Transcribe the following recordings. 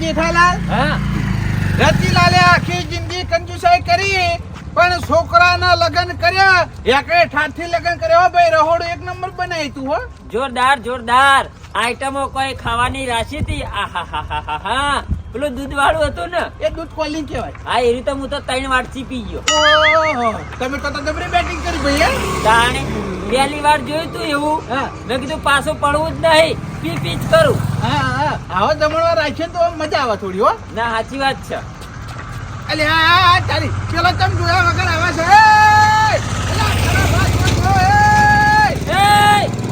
જેઠાલાલ હા રતિલાલે આખી જિંદગી કંજુસાઈ કરી પણ છોકરાના લગ્ન કર્યા એકડે ઠાઠથી લગ્ન કર્યા ભાઈ રહોડું એક નંબર બનાવી તું હો જોરદાર જોરદાર આઈટમો કોઈ ખાવાની રાશી હતી આહાહાહાહા. પેલું દૂધ વાળું હતું ને એ દૂધ કોલિંગ કહેવાય હા એ રીતે હું તો 3 વાટકી પી ગયો. ઓહો તમે તો જબરી બેટિંગ કરી ભાઈ હે તાણે પહેલી વાર જોયું તું એવું હા મેં કીધું પાછું પડવું જ નહીં પી પી જ કરું. હા હા આવો જમણવાર રાખીએ તો મજા આવે થોડી હો ના સાચી વાત છે. અલે હા હા હા ચાલી પેલો તમ જોયા વગર આવે છે એલા ખરા વાત બોલો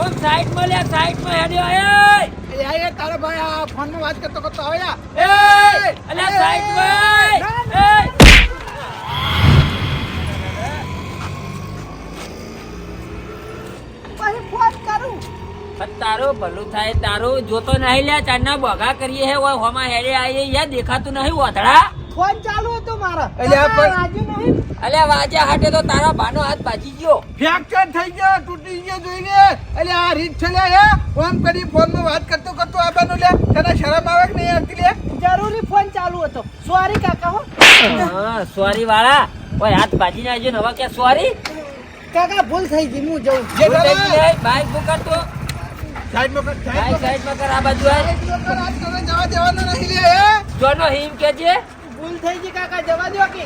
ઓમ સાઈડમાં લે સાઈડમાં હેડ્યો એ એ તારો ભાઈ આ ફોનમાં વાત કરતો કરતો આવે યા અલ્યા સાઈડમાં તારો ભલું થાય તારું જોતો નહીં લે ચારના બોગા કરીએ હે ઓય હોમાં હેડે આઈએ યા દેખાતું નહીં ઓધડા ફોન ચાલુ હતો મારા અલ્યા પણ રાજુ નહીં અલ્યા વાજ્યા હાટે તો તારા ભાનો હાથ ભાજી ગયો. ફ્રેક્ચર થઈ ગયો તૂટી ગયો જોઈને અલે આ રીત છે લે હે ફોન કરી ફોનમાં વાત કરતો કરતો આબાનો લે તને શરમ આવે કે નહીં આવતી લે જરૂરી ફોન ચાલુ હતો સોરી કાકા હો હા સોરી વાળા ઓય હાથ ભાજી નાખજો ને હવે કે સોરી કાકા ભૂલ થઈ ગઈ હું જઉં બાઈક બુકર તો સાઈડમાં કર સાઈડમાં કર આ બાજુ આય રાજ તમે જવા દેવાનો નહીં લે હે જોનો હિમ કેજે ભૂલ થઈ ગઈ કાકા જવા દો કે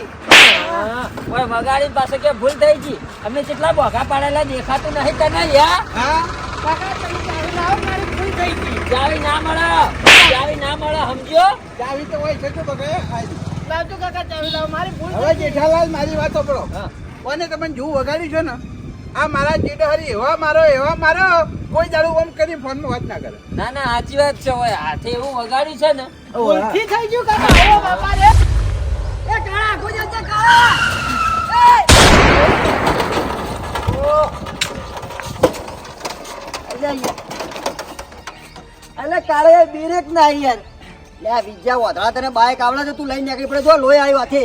ઓય વગાડી પાસે કે ભૂલ થઈ ગઈ અમે કેટલા બોગા પાડેલા દેખાતું નહીં તને યા હા કાકા તમે ચાવી લાવો મારી ભૂલ થઈ ગઈ ચાવી ના મળે સમજો ચાવી તો હોય છે તો બગે ખાઈ લાવજો કાકા ચાવી લાવો મારી ભૂલ હવે થઈ ગઈ જેઠાલાલ મારી વાત સાંભળો હા કોને તમે જુ વગાડી છો ને આ મારા જેઠો હરી એવા મારો કોઈ દાડું ઓમ કરી ફોનમાં વાત ના કરે ના ના સાચી વાત છે ઓય હાથે એવું વગાડ્યું છે ને ભૂલથી થઈ ગયું કાકા આવો બાપા રે એ કાળા ગુજરાત કાળા અલે કાળે બીરેક ના યાર લે આ વિજ્યા વધરા તને બાઈક આવડે તો તું લઈને નીકળી પડે જો લોહી આવ્યો હાથે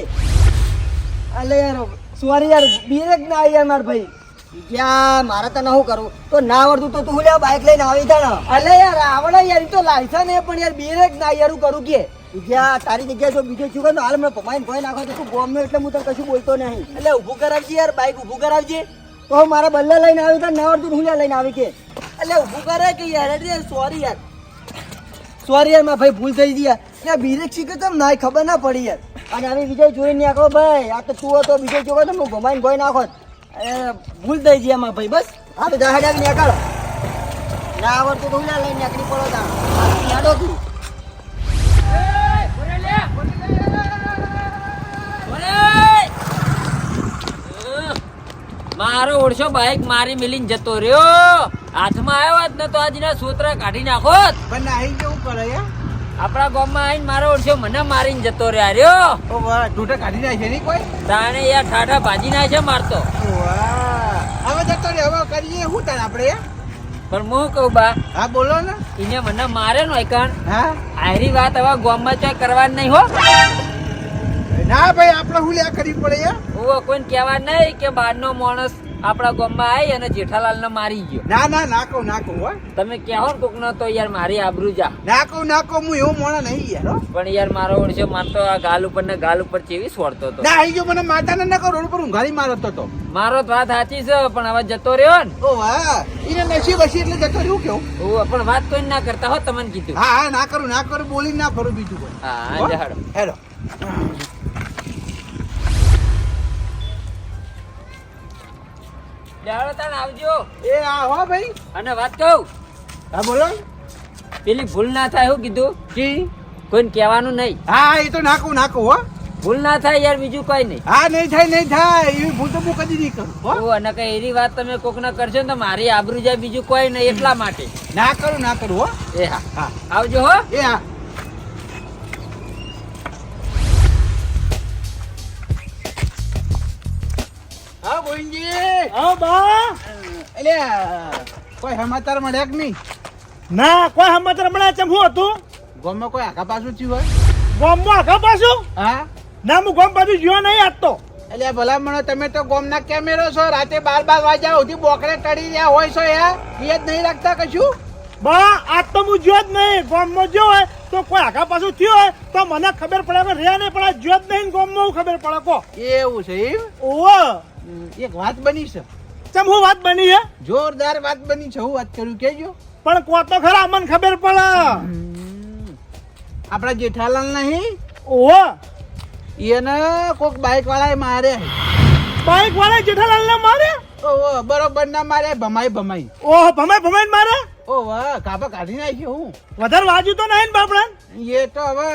અલે યાર સોરી યાર બીરેક ના યાર માર ભાઈ વિજ્યા મારે તો નહું કરું તો ના આવડતું તો તું લે બાઈક લઈને આવી તા ને અલે યાર આવડે યાર તો લાયસન્સ હે પણ યાર બીરેક ના યાર કરું કે વિજ્યા તારી જગ્યાએ જો બીજો છું તો હાલ મને પમાઈને ભોય નાખો તો તું ગોમ એટલે હું તને કશું બોલતો નહીં એટલે ઊભું કરાવજે યાર બાઈક ઊભું કરાવજે તો મારા બલ્લા લઈને આવી તા ના આવડતું હું લઈને આવી કે એટલે ઊભું કરે કે યાર એટલે સોરી યાર મારા ભાઈ ભૂલ થઈ ગઈ યાર બીરેક શીખે તો ના ખબર ના પડી યાર અને આવી વિજય જોઈ ને આખો ભાઈ આ તો તું હતો બીજો જોવો તો હું ભમાઈને ભોય નાખો ભૂલ થઈ ગઈ મારા ભાઈ બસ હા તો જહાજ આવી નીકળો ના આવડતું તો લઈને નીકળી પડો તા યાદો તું મારો ઓળશો બાઈક મારી મિલીને જતો રહ્યો હાથમાં આવ્યો હોત ને તો આજના સૂત્ર કાઢી નાખોત પણ નાહી જવું પડે યાર આપણા ગામમાં આવીને મારો ઓળશો મને મારીને જતો રહ્યો ઓ વાહ ઢૂંઢે કાઢી નાખે નહીં કોઈ તાણે યાર ઠાઠા ભાજી નાખે મારતો વાહ હવે જતો રે હવે કરીએ શું તાર આપણે પણ હું કહું બા હા બોલો ને એને મને મારે નો એકણ હા આરી વાત હવે ગામમાં ચોય કરવાની નહીં હો ના ભાઈ આપણે હું લ્યા કરવી પડે યાર હું કોઈને કહેવા નહીં કે બહારનો માણસ આપણા ગામમાં આવી અને જેઠાલાલને મારી ગયો ના કહું હો તમે કહો ને કોકનો તો યાર મારી આબરૂ જા ના કહું હું એવું મોણા નહીં યાર હો પણ યાર મારો ઓળશો મારતો આ ગાલ ઉપર ને ગાલ ઉપર ચેવી સોડતો હતો ના આવી ગયો મને માતાને ના કહો રોડ પર ઊંઘાડી મારતો તો મારો તો વાત સાચી છે પણ હવે જતો રહ્યો ને ઓ વાહ એને નસીબ હશે એટલે જતો રહ્યું કેવું હું પણ વાત કોઈ ના કરતા હો તમને કીધું હા ના કરું બોલી ના ફરું બીજું કોઈ હા જહાડો હેલો જહાડો તાણ આવજો એ આ હો ભાઈ અને વાત કહું હા બોલો પેલી ભૂલ ના થાય એવું કીધું જી કોઈને કહેવાનું નહીં હા એ તો નાખું હો ભૂલ ના થાય યાર બીજું કઈ નહીં હા નહીં થાય એવી ભૂલ તો હું કદી નહીં કરું હો અને કઈ એવી વાત તમે કોક ના કરશો ને તો મારી આબરૂ જાય બીજું કોઈ નહીં એટલા માટે ના કરું હો એ હા હા આવજો હો એ હા હા ગોવિંદજી આવો બા એટલે કોઈ સમાચાર મળ્યા કે નહીં ના કોઈ સમાચાર હમણાં ચમ હું હતું ગામમાં કોઈ આખા પાછું થયું હોય ગામમાં આગળ પાછું હા ના હું ગામ બાજુ ગયો નહીં આજ તો એટલે ભલામણો તમે તો ગામના કેમેરો છો રાતે 12 વાગ્યા સુધી બોકડે ટળી રહ્યા હોય છો યાર એ જ નહીં રાખતા કશું બા આજ તો હું જ્યો જ નહીં. ગામમાં જ્યો હોય તો કોઈ આગા પાછું થયું હોય તો મને ખબર પડે કે રહ્યા નહીં, પણ આ જ્યો જ નહીં ગામમાં હું ખબર પડે કો. એવું છે એમ? ઓહો એક વાત બની છે, ચમ હું વાત બની હે? જોરદાર વાત બની છે. હું વાત કરું કેજો. પણ કો તો ખરા મને ખબર પડે. આપણા જેઠાલાલ નહીં, ઓહો એને કોક બાઈક વાળાએ મારે. બાઈક વાળા જેઠાલાલ ને મારે? ઓહો, બરોબર ના મારે, ભમાઈ ભમાઈ. ઓહો ભમાઈ ભમાઈ મારે? ઓહો, કાપા કાઢી નાખ્યો હું. વધારે વાજુ તો નહીં ને બાપડા? એ તો હવે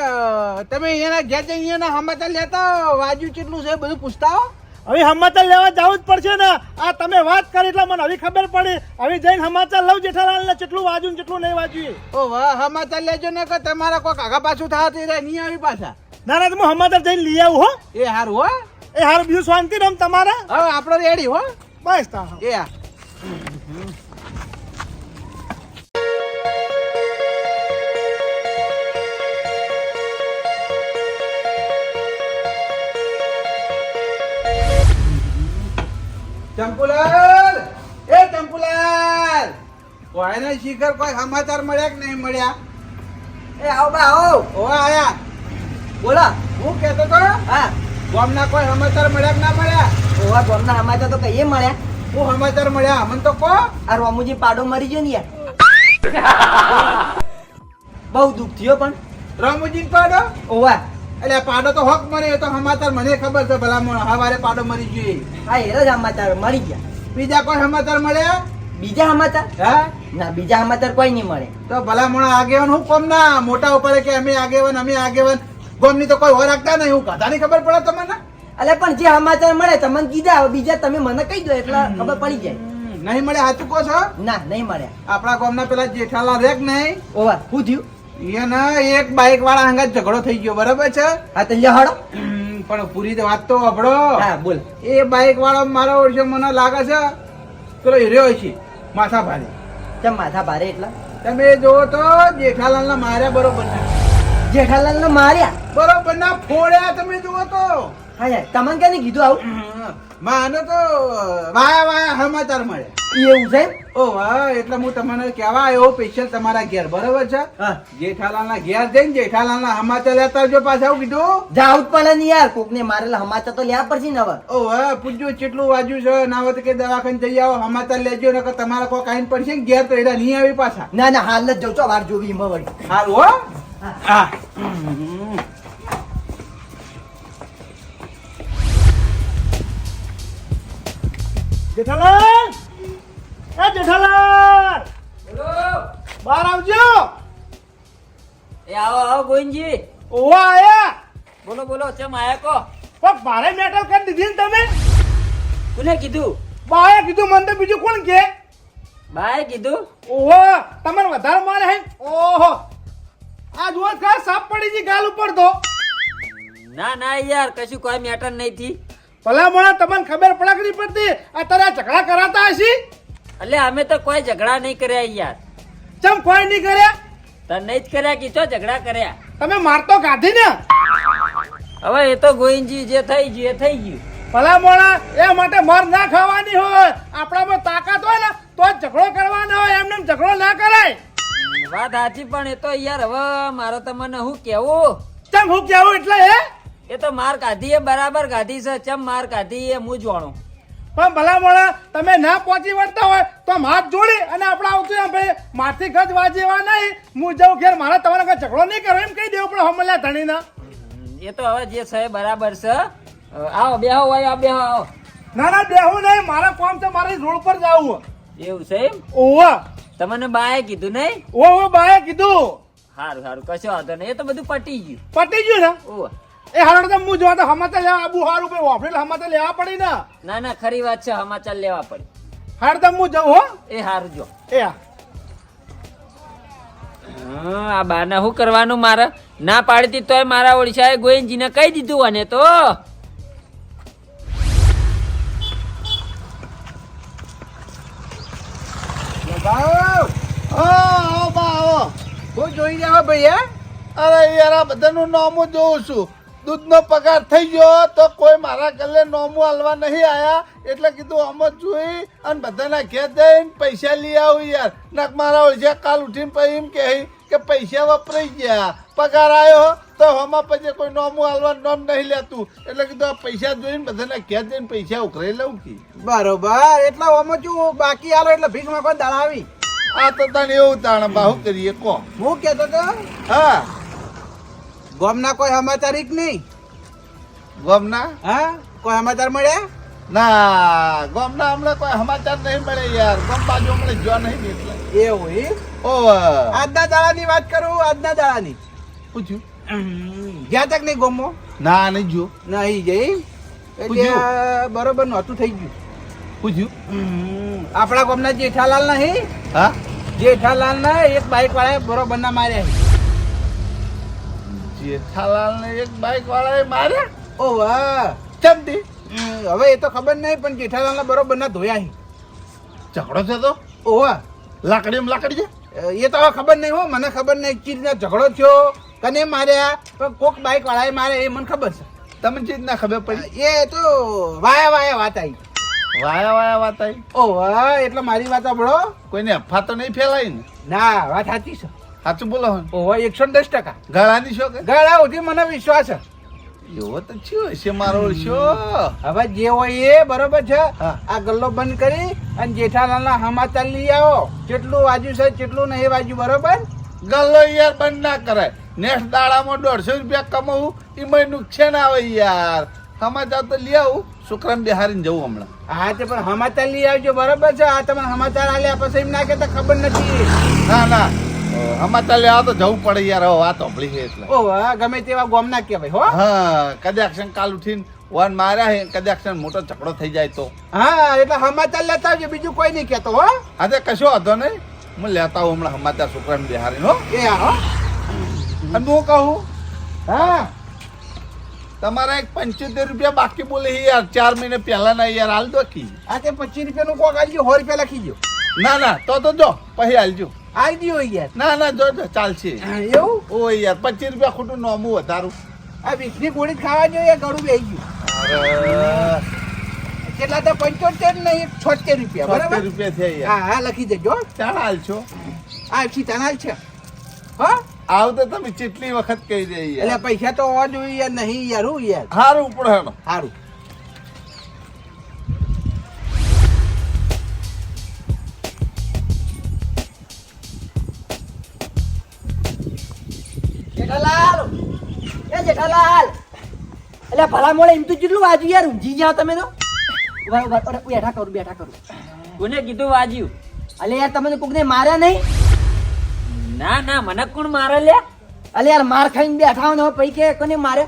તમે એના ઘેર જઈને એના સમાચાર લેતા વાજુ કેટલું છે બધું પૂછતા હો. હવે સમાચાર લેવા જવું જ પડશે ને. આ તમે વાત કરી એટલે મને હવે ખબર પડી. હવે જઈને સમાચાર લઉં જેઠાલાલ ને કેટલું વાજુ ને કેટલું નહીં વાજુ. ઓહો, સમાચાર લેજો ને કે તમારા કોઈ કાકા પાછું થવા નહીં આવી પાછા. ના ના તો હું સમાચાર જઈને લઈ આવું હો. એ હારું હો. એ હારું બીજું શાંતિ રમ તમારે? હવે આપણો રેડી હો. બસ તા એ હા. ચંપુલાલ, એ ચંપુલાલ, કોઈને શિખર કોઈ સમાચાર મળ્યા કે નહીં મળ્યા? એ આવો બા આવો. ઓ આયા. બોલો. હું કહેતો તો હા ગામના કોઈ સમાચાર મળ્યા કે ના મળ્યા? ઓવા ગામના સમાચાર તો કઈએ મળ્યા. હું સમાચાર મળ્યા મને તો કહો. આ રોમુજી પાડો મરી ગયો ને યાર. બહુ દુઃખ થયો પણ. રામુજી પાડો ઓવા એટલે પાડો તો હક મરે, એ તો સમાચાર મને ખબર છે. ભલા હવારે પાડો મરી ગયો. હા એરો જ સમાચાર મરી ગયા. બીજા કોઈ સમાચાર મળ્યા? બીજા સમાચાર? હા, ના બીજા સમાચાર કોઈ નહીં મળે. તો ભલા મોણા આગેવાન હું કોમ ના મોટા ઉપર કે અમે આગેવાન ગોમની તો કોઈ હો રાખતા નહીં. હું કદાની ખબર પડે તમને? અલે પણ જે સમાચાર મળે તમને કીધા, હવે બીજા તમે મને કહી દો એટલે ખબર પડી જાય. નહીં મળે સાચું કહો છો? ના નહીં મળ્યા. આપણા ગામના પેલા જેઠાલાલ રેક નહીં, ઓવા શું થયું? એને એક બાઈક વાળા હંગાત ઝઘડો થઈ ગયો, બરાબર છે? હા તો લ્યો હળો. પણ પૂરી વાત તો સાંભળો. હા બોલ. એ બાઈક વાળો મારો ઓળખ્યો મને લાગે છે પેલો હીરો છે માથા ભારે. કેમ માથા ભારે એટલા? તમે જોવો તો જેઠાલાલ ના માર્યા બરોબર ના, જેઠાલાલ ને માર્યા બરોબર ના ફોડ્યા. તમે જુઓ તો હા યાર તમને ક્યાં કીધું આવું? માનો તો વાયા સમાચાર મળે. એવું છે? ઓ વાહ, એટલે હું તમને કહેવા આવ્યો સ્પેશિયલ તમારા ઘેર, બરોબર છે? હા જેઠાલાલ ના ઘેર જઈને જેઠાલાલ ના સમાચાર લેતા આવજો. પાછા આવું કીધું. જાવું જ પડે ને યાર, કોક ને મારેલા સમાચાર તો લેવા પડશે ને હવે. ઓ વાહ, પૂછજો કેટલું વાજુ છે. ના હોય તો કે દવાખાને જઈ આવો, સમાચાર લેજો ને તમારા કોઈ કાઈ પડશે ને ઘેર તો એડા નહીં આવી પાછા. ના ના હાલ જ જઉં છો, વાર જોવી એમાં વળી. હારું હો. હા. જેઠાલાલ, એ જેઠાલાલ બહાર આવજો. એ આવો આવો ગોવિંદજી. ઓવા આયા. બોલો બોલો, ચમ આયા કો? પણ ભારે મેટલ કરી દીધી ને તમે. કોને કીધું? બાએ કીધું, મને તો બીજું કોણ કે? બાએ કીધું? ઓહો તમને વધારે મારે હે. ઓહો આ જુઓ ખા સાપ પડી ગઈ ગાલ ઉપર તો. ના ના યાર, કશું કોઈ મેટર નહીં થી. ભલા મોણા તમને ખબર પડે કે નહીં પડતી? અત્યારે આ ઝઘડા કરાતા હશી? એટલે અમે તો કોઈ ઝઘડા નહીં કર્યા યાર. ચમ કોઈ નહીં કર્યા? તને નહીં જ કર્યા, કીધો ઝઘડા કર્યા. તમે મારતો કાઢી ને. હવે એ તો ગોવિંદજી જે થઈ ગયું એ થઈ ગયું. ભલા મોણા એ માટે માર ના ખાવાની હોય. આપણામાં તાકાત હોય ને તો જ ઝઘડો કરવાનો હોય, એમને એમ ઝઘડો ના કરાય. વાત સાચી, પણ એ તો યાર હવે મારો તમને શું કેવું? ચમ હું કેવું એટલે એ તો માર કાઢી એ બરાબર કાઢી છે. ચમ માર કાઢી એ હું જ વાણું. પણ ભલા મોણા તમે ના પહોંચી વળતા હોય તો આમ હાથ જોડી અને આપણે આવતું એમ ભાઈ માથી ગજ વાજેવા નહીં, હું જાઉં ઘેર, મારે તમારે કઈ ઝઘડો નહીં કરો એમ કહી દેવું પડે હમલ્યા ધણીના. એ તો હવે જે છે બરાબર છે. આવો બેહો હોય, આ બેહો આવો. ના ના દેવું નહીં, મારા કામ છે, મારે રોડ પર જવું. એવું છે એમ? ઓવા તમને બાએ કીધું નહીં? ઓ બાએ કીધું. સારું સારું, કશો વાંધો નહીં. એ તો બધું પટી ગયું. પટી ગયું ને? ઓહ, એ હારો તો હું જોવા તો સમાચાર લેવા આબુ હારું ભાઈ વાપરેલ સમાચાર લેવા પડી ને. ના ના ખરી વાત છે, સમાચાર લેવા પડે. હાર તો હું જાઉં હો. એ સારું જો. એ હા આ બાને શું કરવાનું? મારે ના પાડતી તોય મારા ઓડિશાએ ગોવિંદજીને કહી દીધું. અને તો હું જોઈ રહ્યા ભાઈ. અરે યાર આ બધાનું નામ જોઉં છું. દૂધનો પગાર થઈ ગયો તો કોઈ મારા ગલે નોમું હાલવા નહીં આયા એટલે કીધું આમ જ જોઈ અને બધાના ઘેર જઈને પૈસા લઈ આવું યાર નક મારા ઓળખ્યા કાલ ઉઠીને પછી એમ કે પૈસા વપરાઈ ગયા પગાર આવ્યો તો હમણાં પછી કોઈ નોમું હાલવા નોમ નહીં લેતું એટલે કીધું આ પૈસા જોઈને બધાના ઘેર જઈને પૈસા ઉઘરાઈ લઉં કે બરોબર એટલે ઓમાં શું બાકી આલો એટલે ભીખ માં કોઈ દાડા આવી આ તો તને એવું તાણ બાહુ કરીએ કો હું કેતો તો હા ગામના કોઈ સમાચાર ઈ કે નહીં ગોમના હા કોઈ સમાચાર મળ્યા ના ગોમના હમણાં કોઈ સમાચાર નહીં મળે યાર ગોમ બાજુ હમણાં જો નહીં એટલે એવું ઈ ઓ આજના દાડાની વાત કરું આજના દાડાની પૂછ્યું જ્યાં તક નહીં ગોમો ના નહીં જો નહીં જઈ એટલે બરોબર નહોતું થઈ ગયું પૂછ્યું આપણા ગામના જેઠાલાલ નહીં હા જેઠાલાલ ના એક બાઈક વાળાએ બરોબર ના માર્યા જેઠાલાલ ને એક બાઈક વાળાએ માર્યા ઓ વાહ ચમતી હવે એ તો ખબર નહીં પણ જેઠાલાલ ના બરોબર ના ધોયા ઝઘડો છે તો ઓવા લાકડી લાકડી છે એ તો હવે ખબર નહીં હો મને ખબર નહીં ચીજનો ઝઘડો થયો કને માર્યા પણ કોક બાઈક વાળાએ માર્યા એ મને ખબર છે તમને ચીજ ના ખબર પડી એ તો વાયા વાયા વાત આવી વાયા વાયા વાત આવી ઓ વાહ એટલે મારી વાત સાંભળો કોઈને અફવા તો નહીં ફેલાય ને ના વાત સાચી છે સાચું બોલો હન. ઓહો 110% ગળાની શો કે ગળા સુધી મને વિશ્વાસ છે એવો તો થયો હશે મારો શો હવે જે હોય એ બરોબર છે હા. આ ગલ્લો બંધ કરી અને જેઠાલાલના સમાચાર લઈ આવો કેટલું વાજુ છે કેટલું નહીં વાજુ બરોબર ગલ્લો યાર બંધ ના કરાય નેક્સ્ટ દાડામાં 150 રૂપિયા કમાવું એમાં નુકસાન આવે યાર સમાચાર તો લઈ આવું શુક્રાન બિહારીને જવું હમણાં હા તે પણ સમાચાર લઈ આવજો બરોબર છે આ તમને સમાચાર આલ્યા પછી એમ ના કે ખબર નથી ના ના સમાચાર લેવા તો જવું પડે યાર હવે વાત સાંભળી છે એટલે ઓ હા ગમે તેવા ગોમ ના કહેવાય હો હા કદાચ કાલ ઉઠીને વન માર્યા હે કદાચ મોટો ઝઘડો થઈ જાય તો હા એટલે સમાચાર લેતા આવજો બીજું કોઈ નહીં કહેતો હો આજે કશો હતો નહીં હું લેતા આવું હમણાં સમાચાર શુક્રાન બિહારી હો એ હા હો અને હું કહું હા તમારા એક 75 રૂપિયા બાકી બોલે છે યાર 4 મહિને પહેલા ના યાર હાલ દો કી આ તે 25 રૂપિયાનું કોક આલજો 100 રૂપિયા લખી ગયો ના ના તો જો પછી હાલજો આવી ગયો યાર ના ના જો ચાલશે એવું ઓ યાર 25 રૂપિયા ખોટું નોમું વધારું આ વીસની ગોળી જ ખાવા જોઈએ ગળું બેસી ગયું કેટલા તો 75 નહીં 76 રૂપિયા 70 બરાબર રૂપિયા થયા યાર હા હા લખી દેજો ચાલ હાલશો આ સીતાનાલ છે હા આવ તો તમે કેટલી વખત કહી દે યાર એટલે પૈસા તો હોવા જોઈએ યાર નહીં યાર હું યાર હારું ઉપડો હેડો સારું જેઠાલાલ એ જેઠાલાલ એટલે ભલા મોડે એમ તો કેટલું વાજુ યાર ઊંઘી જાઓ તમે તો બેઠા કરું કોને કીધું વાજ્યું અલે યાર તમે કોકને માર્યા નહીં ના ના મને કોણ મારે લે અલે યાર માર ખાઈને બેઠા હો ને પછી કે કોને મારે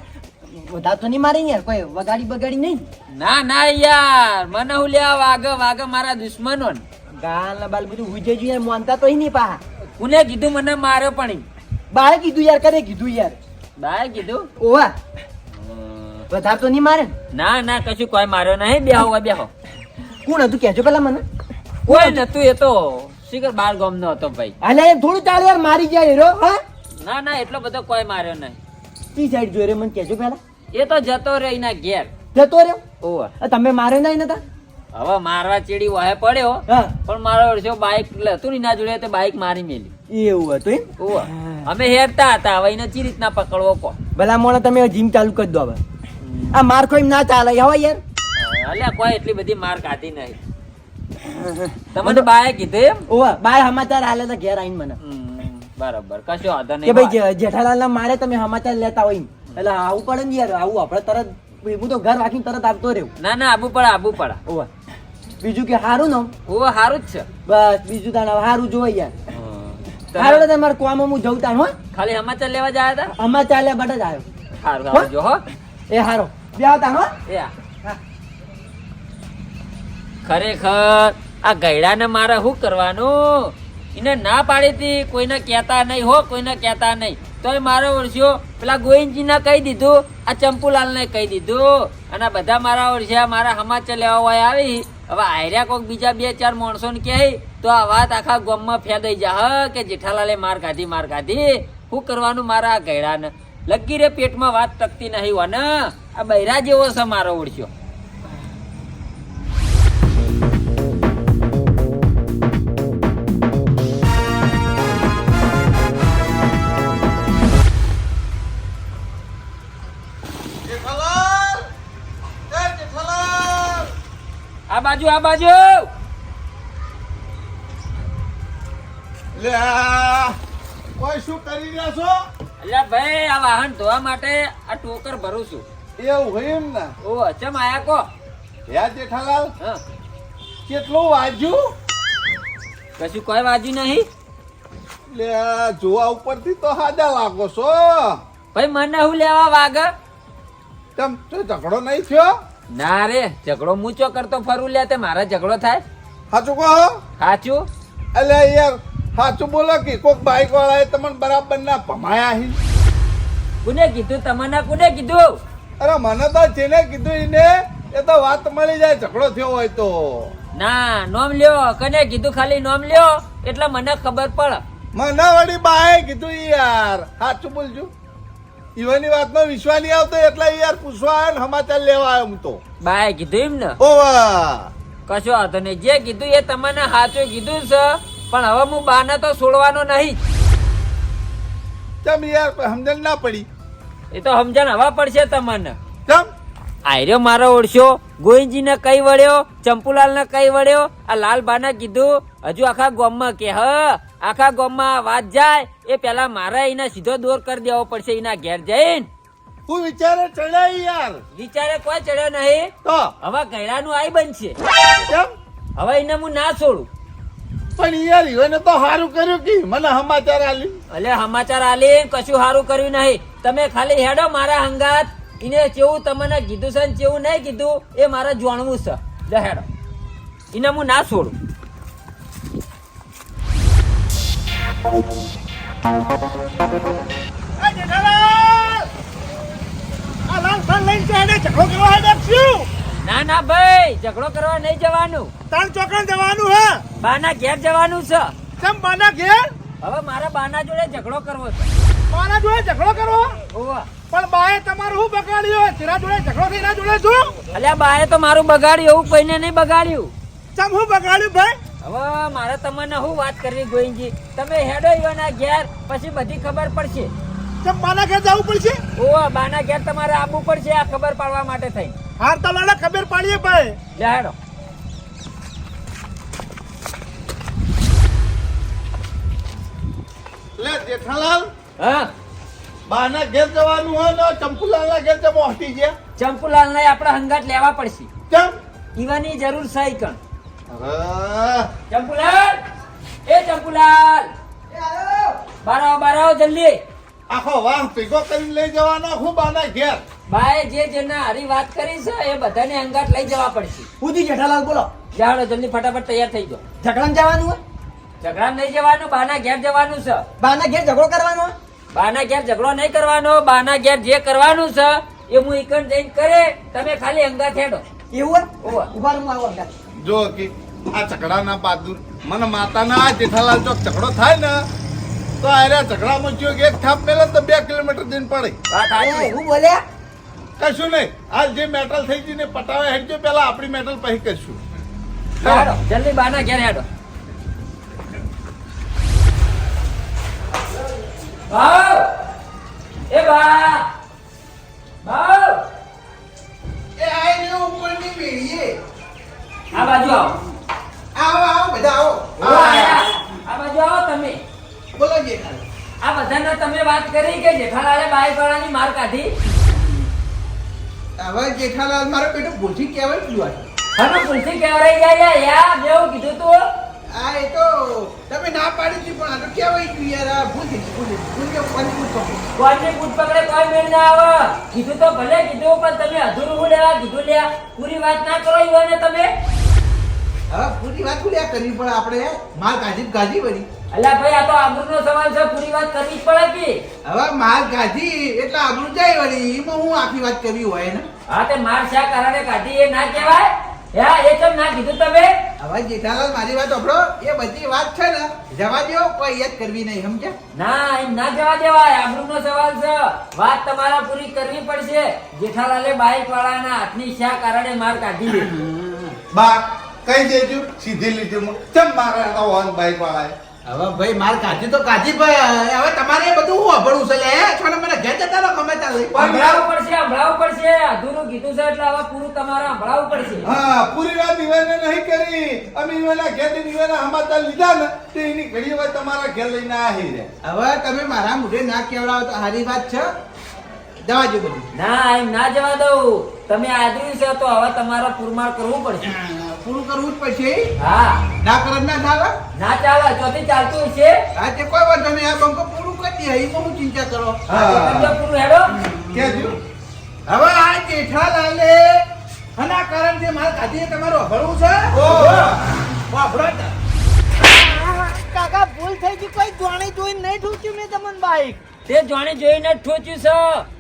વધારે તો નહીં મારી ને યાર કોઈ વગાડી બગાડી નહીં ના ના યાર મને હું લે વાગ મારા દુશ્મનો ને. ગાલ ના બાલ બધું હુજે જ યાર માનતા તો નહીં પા કોને કીધું મને માર્યો પણ ઈ? બાએ કીધું યાર કરે કીધું યાર બાએ કીધું ઓવા વધારે તો નહીં મારે ને ના ના કશું કોઈ માર્યો નહીં બેહો કોણ હતું કેજો પેલા મને કોઈ નતું એ તો શીખર બાર ગામ નો હતો ભાઈ અલે થોડું ચાલે યાર મારી જાય હેરો હા ના ના એટલો બધો કોઈ માર્યો નહીં તી સાઈડ જોઈ રે મને કેજો પેલા એ તો જતો રહી ના ઘેર જતો રહ્યો ઓવા તમે માર્યો નહીં નતા હવે મારવા ચીડી વાહે પડ્યો હા પણ મારો વર્ષો બાઈક હતું ની ના જોડે તો બાઈક મારી મેલી એવું હતું એમ ઓવા અમે હેરતા હતા હવે એને ચી રીતના પકડવો કો ભલા મોણા તમે જીમ ચાલુ કરી દો હવે આ માર કોઈ ના ચાલે હવે યાર અલ્યા કોઈ એટલી બધી માર કાઢી નહીં તમને બાએ કીધું એમ ઓવા બાય સમાચાર હાલે તો ઘેર આવીને મને બરાબર કશો વાંધો કે નહીં ભાઈ જેઠાલાલ ના મારે તમે સમાચાર લેતા હોય એમ. એટલે આવું પડે ને યાર આવું આપણે તરત હું તો ઘર રાખીને તરત આવતો રહ્યો ના ના આબુ પડે ઓવા બીજું કે હારું ને ઓવા સારું જ છે બસ બીજું તાણ હારું જોઈ યાર હારું તો તમારે કોમ હું જઉં તાણ હો ખાલી સમાચાર લેવા જાય હતા સમાચાર લે બટ જ આવ્યો સારું આવજો હો એ હારો બે આવતા હો એ આ. ખરેખર આ ગયડાને મારે શું કરવાનું એને ના પાડી હતી કોઈને કહેતા નહીં હો કોઈને કહેતા નહીં તોય મારો વર્ષો પેલા ગોવિંદજીને કહી દીધું આ ચંપુલાલને કહી દીધું અને આ બધા મારા વર્ષે મારા સમાચાર લેવા હોય આવી હવે આયર્યા કોઈક બીજા 2-4 માણસોને કહે તો આ વાત આખા ગામમાં ફેદાઈ જા કે જેઠાલાલે માર ખાધી શું કરવાનું મારા આ ગયડાને લગી રે પેટમાં વાત ટકતી નહીં હોય ને આ બૈરા જેવો છે મારો ઓળખ્યો. જેઠાલાલ! એ જેઠાલાલ! આ બાજુ લે આ કોઈ શું કરી રહ્યા છો? અલ્યા ભાઈ આ વાહન ધોવા માટે આ ટોકર ભરું છું. એવું હોય એમ ને? ઓ અચમ આયા કો. યા જેઠાલાલ, હા કેટલું વાજ્યું? કશું કોઈ વાજુ નહીં. લે આ જોવા ઉપરથી તો હાજા લાગો છો. ભાઈ મને હું લેવા વાગ. તમ તો ઝઘડો નહીં થયો? ના રે ઝઘડો મૂચો કરતો ફરું લે તે મારા ઝઘડો થાય. સાચું કહો. સાચું. અલે યાર સાચું બોલો કે કોક બાઈક વાળાએ તમને બરાબર ના ભમાયા હી. કોને કીધું તમને? કોને કીધું? અરે મને તો જેને કીધું એને એ તો વાત મળી જાય ઝઘડો થયો હોય તો. ના નોમ લ્યો. કને કીધું ખાલી નોમ લ્યો એટલે મને ખબર પડે. મને વળી બાએ કીધું યાર. સાચું બોલજો. ઈવાની વાતમાં વિશ્વાસ નહીં આવતો એટલે યાર પૂછવા આવ્યો ને સમાચાર લેવા આવ્યો હું તો. બાએ કીધું એમ ને? ઓવા કશો વાંધો નહીં. જે કીધું એ તમને સાચું કીધું છે પણ હવે હું બાને તો છોડવાનો નહીં. ચમ યાર સમજણ ના પડી? એ તો સમજણ હવા પડશે તમને. ચમ આર્યો મારો ઓળશો ગોવિંદજી ને કઈ વળ્યો, ચંપુલાલ ને કઈ વળ્યો, આ લાલબાને કીધું હજુ આખા ગામમાં કે આખા ગામમાં વાત જાય એ પેલા મારે એને સીધો દોર કરી દેવો પડશે એના ઘેર જઈને. હું વિચારે ચડ્યા યાર. વિચારે કોઈ ચડ્યો નહીં. તો હવે ગયડાનું આઈ બનશે. કેમ? હવે એને હું ના છોડું. પણ યાર ઈવને તો સારું કર્યું કે મને સમાચાર આલ્યું. અલે સમાચાર આલી કશું સારું કર્યું નહીં. તમે ખાલી હેડો મારા હંગાત. એને કેવું તમને કીધું છે ને કેવું નહીં કીધું એ મારે જાણવું છે. લે હેડો. એને હું ના છોડું. એ જેઠાલાલ! આ લાલ ફળ લઈને ચાલે ઝઘડો કરવા આવ્યા છું. ના ના ભાઈ ઝઘડો કરવા નહીં જવાનું. તાણ ચોકણ જવાનું હે. બાના ઘેર જવાનું છે. ચમ બાના ઘેર? હવે મારા બાના જોડે ઝઘડો કરવો છે. બાના જોડે ઝઘડો કરવો? ઓવા. પણ બાએ તમારું શું બગાડ્યું? તેના જોડે ઝઘડો થઈ એના જોડે શું? અલ્યા બાએ તો મારું બગાડ્યું એવું કોઈને નહીં બગાડ્યું. ચમ શું બગાડ્યું ભાઈ? હવે મારે તમને શું વાત કરવી ગોવિંદજી? તમે હેડો ઈવાના ઘેર પછી બધી ખબર પડશે. ચમ બાના ઘેર જવું પડશે? ઓવા બાના ઘેર તમારે આવવું પડશે આ ખબર પાડવા માટે થઈ. હાર તમારે ખબર પાડીએ ભાઈ. લે હેડો. લે જેઠાલાલ, હા બાના ઘેર જવાનું હોય ને ચંપુલાલના ઘેર જમો હટી ગયા. ચંપુલાલ ને આપડે હંગાટ લેવા પડશે. કેમ? ઈવાની જરૂર છે કણ. અરે ચંપુલાલ એ ચંપુલાલ બારો જલ્દી. આખો વાહ ભેગો કરીને લઈ જવાનો હું બાના ઘેર. બાએ જે જેના હારી વાત કરી છે એ બધાને હંગાટ લઈ જવા પડશે. સુધી જેઠાલાલ બોલો. જાડો જલ્દી ફટાફટ તૈયાર થઈ જાઓ. ઝઘડામાં જવાનું હોય? ઝઘડા નહીં જવાનું બાના ઘેર જવાનું છે. બાના ઘેર ઝઘડો કરવાનો હોય? બાના ઘેર ઝઘડો નહીં કરવાનો. બાના ઘેર જે કરવાનું છે એ હું ઈકણ જઈને કરે તમે ખાલી હંગાત હેડો. એવું ઓવા. હોય? ઉભા રહો, હું આવું અંદર. જો કે આ ઝઘડાના બહાદુર મને માતાના આ જેઠાલાલ ચોક ઝઘડો થાય ને તો અરે ઝઘડામાં જો એક થાપ મેલે તો 2 કિલોમીટર દિન પડે. વાત એ, સાચી. હું બોલ્યા? કશું નહીં. હાલ જે મેટલ થઈ ગઈ ને પટાવે હેડજો પેલા આપણી મેટલ પછી કરશું. હેડો જલ્દી બાના ઘેર હેડો. ભાવ એ ભાવ એ આઈ રહ્યો ઉપરની પેઢીએ. આ બાજુ આવો. આવો બધા આવો. આ બાજુ આવો તમે. બોલો જેઠાલાલ. આ બધાને તમે વાત કરી કે જેઠાલાલે બાઈક વાળાની માર કાઢી. હવે જેઠાલાલ મારો બેટો ભૂલથી કહેવાય ગયું આ. હવે ભૂલથી કહેવાય ગયા યાર જેવું કીધું તું. આ એ તો તમે ના પાડી હતી પણ આ તો કહેવાય ગયું યાર. આ ભૂલ કે પાણી પૂછો. કોઈની પૂછ પકડે કોઈ મેળ ના આવે. કીધું તો ભલે કીધું પણ તમે અધૂરું હું લેવા કીધું લ્યા. પૂરી વાત ના કરો ઈવાને તમે. હવે પૂરી વાત બોલ્યા કરવી પડે આપણે. માલ ગાજી વળી. અલ્યા ભાઈ આ તો આબરૂનો સવાલ છે. પૂરી વાત કરવી જ પડે કે. હવે માલ ગાજી એટલે આબરૂ જાય વળી. એમાં હું આખી વાત કરવી હોય ને. હા તે માર શા કારણે કાઢી એ ના કહેવાય. યા એ કેમ ના કીધું તમે? હવે જેઠાલાલ મારી વાત સાંભળો, એ બધી વાત છે ને જવા દ્યો, કોઈ યાદ કરવી નહીં, સમજ્યા? ના એમ ના જવા દેવાય, આબરૂનો સવાલ છે. વાત તમારા પૂરી કરવી પડશે. જેઠાલાલે બાઈક વાળાના હાથની શા કારણે માર કાઢી લીધી. બા કઈ દેજો સીધી લીટીમાં ચમ મારે ઓન બાઈક વાળાએ હવે ભાઈ માર કાઢી તો કાઢી, ભાઈ હવે તમારે એ બધું હું અભળું છે લે, છોને મને ઘેર જતા રહો ગમે ત્યાં લઈ. સંભળાવવું પડશે. અધૂરું કીધું છે એટલે હવે પૂરું તમારે સંભળાવવું પડશે. હા પૂરી વાત ઈવાને નહીં કરી. અમે ઈવાના ઘેરથી ઈવાના હમાતા લીધા ને તો એની ઘડી વાર તમારા ઘેર લઈને આવી રહ્યા. હવે તમે મારા મુઢે ના કેવડાવો તો સારી વાત છે, જવા દો બધું. ના એમ ના જવા દઉં. તમે આદરી છો તો હવે તમારે પુરમાળ કરવું પડશે. પૂરું કરવું જ પડશે. હા ના કરે ના ચાલે. ના ચાલે ચોથી ચાલતું છે. આજે કોઈ વાંધો નહીં, આ બંકો પૂરું કરી દે, એમાં હું ચિંતા કરો. પૂરું હેડો. કેજો હવે આ જેઠાલાલે આના કારણથી માર કાઢી તમારું અભળવું છે. અભળો જ. કાકા ભૂલ થઈ ગઈ, કોઈ જોણી જોઈને નહીં ઠૂક્યું મેં તમને બાઈક. તે જોણી જોઈને જ ઠોચ્યું છે.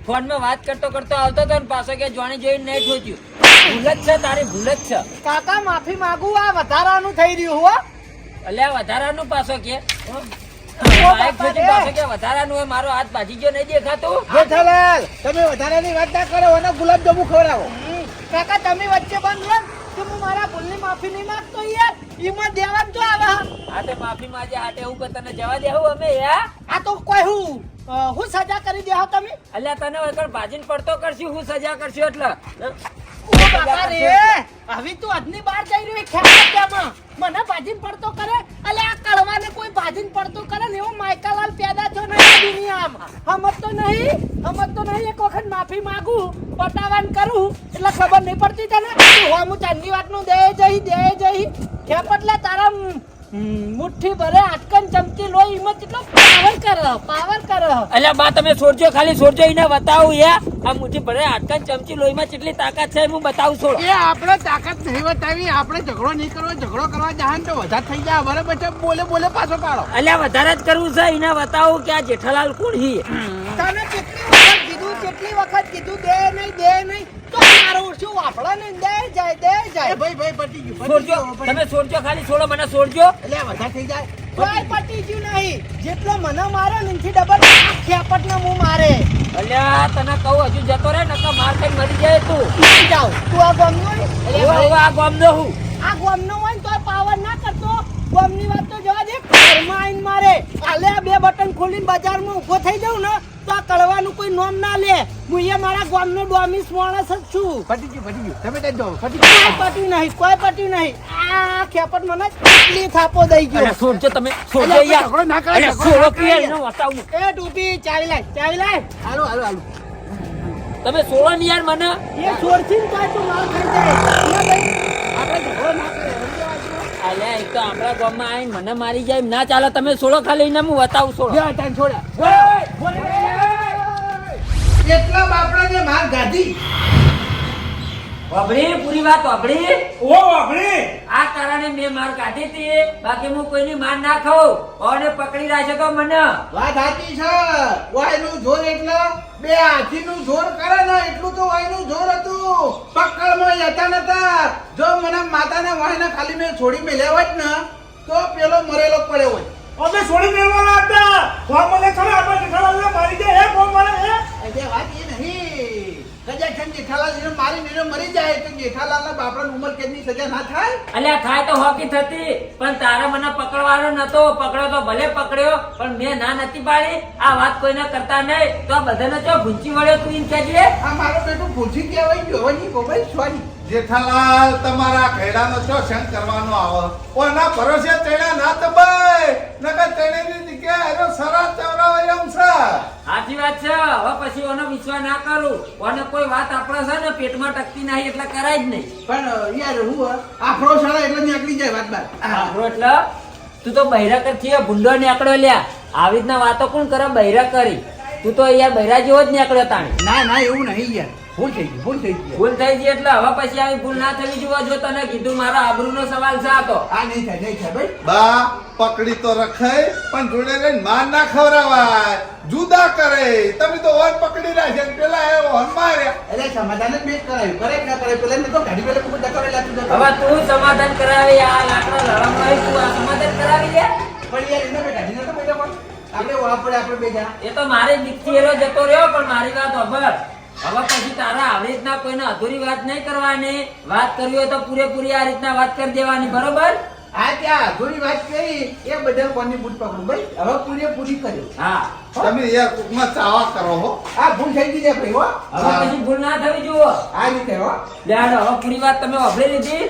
ફોનમાં વાત કરતો કરતો આવતો હતો ને પાછો કે જોણી જોઈને નહીં ઠોચ્યું. ભૂલ જ છે, તારી ભૂલ જ છે. કાકા માફી માંગુ, આ વધારાનું થઈ રહ્યું હો. અલ્યા વધારાનું પાછો કે બાપા બાઈક ઠોચી રે. પાછો કે વધારાનું હોય. મારો હાથ ભાજી ગયો નહીં દેખાતું. જેઠાલાલ તમે વધારાની વાત ના કરો અને ગુલાબજાંબુ ખવડાવો. કાકા તમે વચ્ચે બંધ રહો કે હું મારા ભૂલની માફી નહીં માંગતો યાર. ઈમાં દેવા તો આવે. આ તે માફી માંગે હાટે એવું કે તને જવા દેવું અમે યા. આ તો કોઈ હું સજા કરી દેહો તમે. અલ્યા તને વગર ભાજીને પડતો કરશું, હું સજા કરશું એટલે. ઓ બાપા રે, હવે તું આજની બહાર જઈ રહ્યો ખેતરમાં મને ભાજીને પડતો કરે. અલે આ કળવાને કોઈ ભાજીને પડતો કરે ને એવો માયકાલાલ પેદા થયો નહીં આ દુનિયામાં. સમજતો નહીં. એક વખત માફી માંગુ, પટાવાન કરું એટલે ખબર નહીં પડતી તને. હું ચાંદની વાતનું દે જઈ ખેપટલે તારા મુઠ્ઠી ભરે આટકન ચમચી લોહી એમાં કેટલો પાવર કરે. અલ્યા બા તમે છોડજો, ખાલી છોડજો, એને બતાવું યા. આ મુઠ્ઠી ભરે હાડકાં ચમચી લોહીમાં કેટલી તાકાત છે હું બતાવું. છોડો. એ આપણે તાકાત નહીં બતાવી, આપણે ઝઘડો નહીં કરવો. ઝઘડો કરવા જહાન તો વધારે થઈ જાય. બરાબર છે, બોલે પાછો પાડો. અલ્યા વધારે જ કરવું છે. એને બતાવું કે આ જેઠાલાલ કોણ હી. તને કેટલી વખત કીધું દે નહીં તો મારો શું વાપડા ને દે જાય. ભાઈ પટી ગયું, છોડજો તમે, છોડજો, ખાલી છોડો, મને છોડજો. એટલે વધારે થઈ જાય. કોઈ પટી ગયું નહીં. જેટલો મને મારે ને એનથી ડબલ ખેપટ ને હું મારે. અલ્યા તને કહું હજુ જતો રહે નકર માર ખાઈ મરી જાય તું. નહીં જાઉં. તું આ ગમનો અલ્યા આ ગામનો હું. આ ગમનો હોય ને તો પાવર ના કરતો. ગમની વાત તો જવા દે, ઘરમાં આવીને મારે. આલે આ બે બટન ખોલીને બજારમાં ઊભો થઈ જાઉં ને તો આ કળવાનું કોઈ નોમ ના લે. હું એ મારા ગામનો ડોમિસ માણસ જ છું. પટી ગયું. તમે ત્યાં જાઓ. કોઈ પટ્યું નહીં. આ ખેપટ મને કેટલી થાપો દઈ ગયો. અલ્યા છોડજો તમે, છોડજો યાર. ઝઘડો ના કરો, અલ્યા ઝઘડો છોડો ના કે કરો. એને બતાવું. એ ડૂબી ચાવી લાય. હાલો. તમે છોડો ને યાર મને. એ છોડથી તો તું માર ખાઈ જાય. ના ભાઈ, આપણે ઝઘડો ના કરીએ. અલ્યા એક તો આપણા ગામમાં આવીને મને મારી જાય એમ ના ચાલે. તમે છોડો ખાલી એને હું બતાવું. છોડો. એટલા બાપડાને માર ગાધી. વાપરી પૂરી વાત વાપરી. ઓ બાપરે આ કારણે મેં માર કાઢી હતી. બાકી હું કોઈની માર ના ખાઉં. અને પકડી રાખે તો મને. વાત સાચી છે. વાયનું જોર એટલે બે હાથીનું જોર કરે ને એટલું તો વાયનું જોર હતું. પકડમાં લેતા નતા. જો મને માતાને વાયને ખાલી મેં છોડી મેલ્યા હોત ને તો પેલો મરેલો પડ્યો હોત. અમે છોડી મેળવાના હતા. ફોન મને ખબર આપણે જેઠાલાલને મારી જાય ફોન મને એટલે વાત એ નહીં. કદાચ જેઠાલાલ એને મારીને મરી જાય તો જેઠાલાલના બાપડાની ઉંમર કેદની સજા ના થાય? અલ્યા થાય તો હોકી થતી, પણ તારે મને પકડવાનો નતો. પકડ્યો તો ભલે પકડ્યો, પણ મેં ના નથી પાડી. આ વાત કોઈને કરતા નહીં તો આ બધાને ચો ભૂંચી વળ્યો તું એમ કહેજે. આ મારો બેટું ભૂલથી કહેવાય ગયો હવે નહીં ગોપાઈ સોરી. જેઠાલાલ તમારા ઘેડાનો ચો સંગ કરવાનો આવે ઓના ભરોસે તેડા ના દબાય નકર તેડીની જગ્યાએ એનો સરા ચવરાવાય એમ છે. સાચી વાત છે. હવે પછી ઓનો વિશ્વાસ ના કરું. ઓને કોઈ વાત આપણે છે ને પેટમાં ટકતી નહીં એટલે કરાય જ નહીં. પણ યાર હું આફરો શાળા એટલે નીકળી જાય વાત બાર. સાંભળો એટલે તું તો બૈરા કરતી ભૂંડો નીકળ્યો લ્યા. આવી રીતના વાતો કોણ કરે? બૈરા કરી. તું તો યાર બૈરા જેવો જ નીકળ્યો તાણે. ના એવું નહીં યાર. ભૂલ થઈ ગઈ ભૂલ થઈ ગઈ ભૂલ થઈ ગઈ એટલે હવે પછી આવી ભૂલ ના થવી જોઈએ. જો તને કીધું મારા આબરૂનો સવાલ છે આ તો. આ નહીં થાય ભાઈ. બા પકડી તો રખાય પણ જોડે લઈને માર ના ખવડાવાય, જુદા કરે. તમે તો ઓન પકડી રાખે ને પેલા એ ઓન માર્યા. એટલે સમાધાન જ મેં કરાયું કરે કે ના કરે પેલા મેં તો ગાડી પેલા ખૂબ ડકાવેલા તું હવે તું સમાધાન કરાવી, આ લાકડા લડવામાં આવી, તું આ સમાધાન કરાવી લે. પણ યાર એને મેં ગાડી નતો બેઠા પણ આપણે આપણે બે જણા એ તો મારી દીકરી એલો જતો રહ્યો, પણ મારી વાત ખબર. હવે પછી તારા આવી રીતના કોઈને અધૂરી વાત નહીં કરવાની. વાત કરવી હોય તો પૂરેપૂરી આ રીતના વાત કરી દેવાની, બરોબર? આ ત્યાં અધૂરી વાત કરી એ બધા કોની બૂટ પકડું ભાઈ હવે પૂરેપૂરી કર્યું. હા, તમે યાર કોકમાં ચાવા કરો હો. આ ભૂલ થઈ ગઈ છે ભાઈ હો. હવે પછી ભૂલ ના થવી જુઓ. આ રીતે હો. લે હાલો, હવે પૂરી વાત તમે વાપરી લીધી.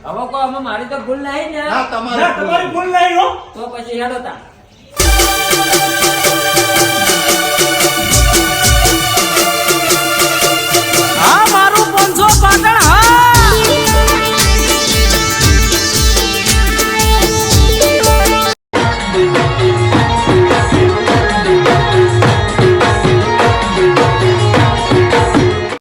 હવે કહો અમે મારી તો ભૂલ નહીં ને? ના તમારી તમારી ભૂલ નહીં હો. તો પછી હેડો તા.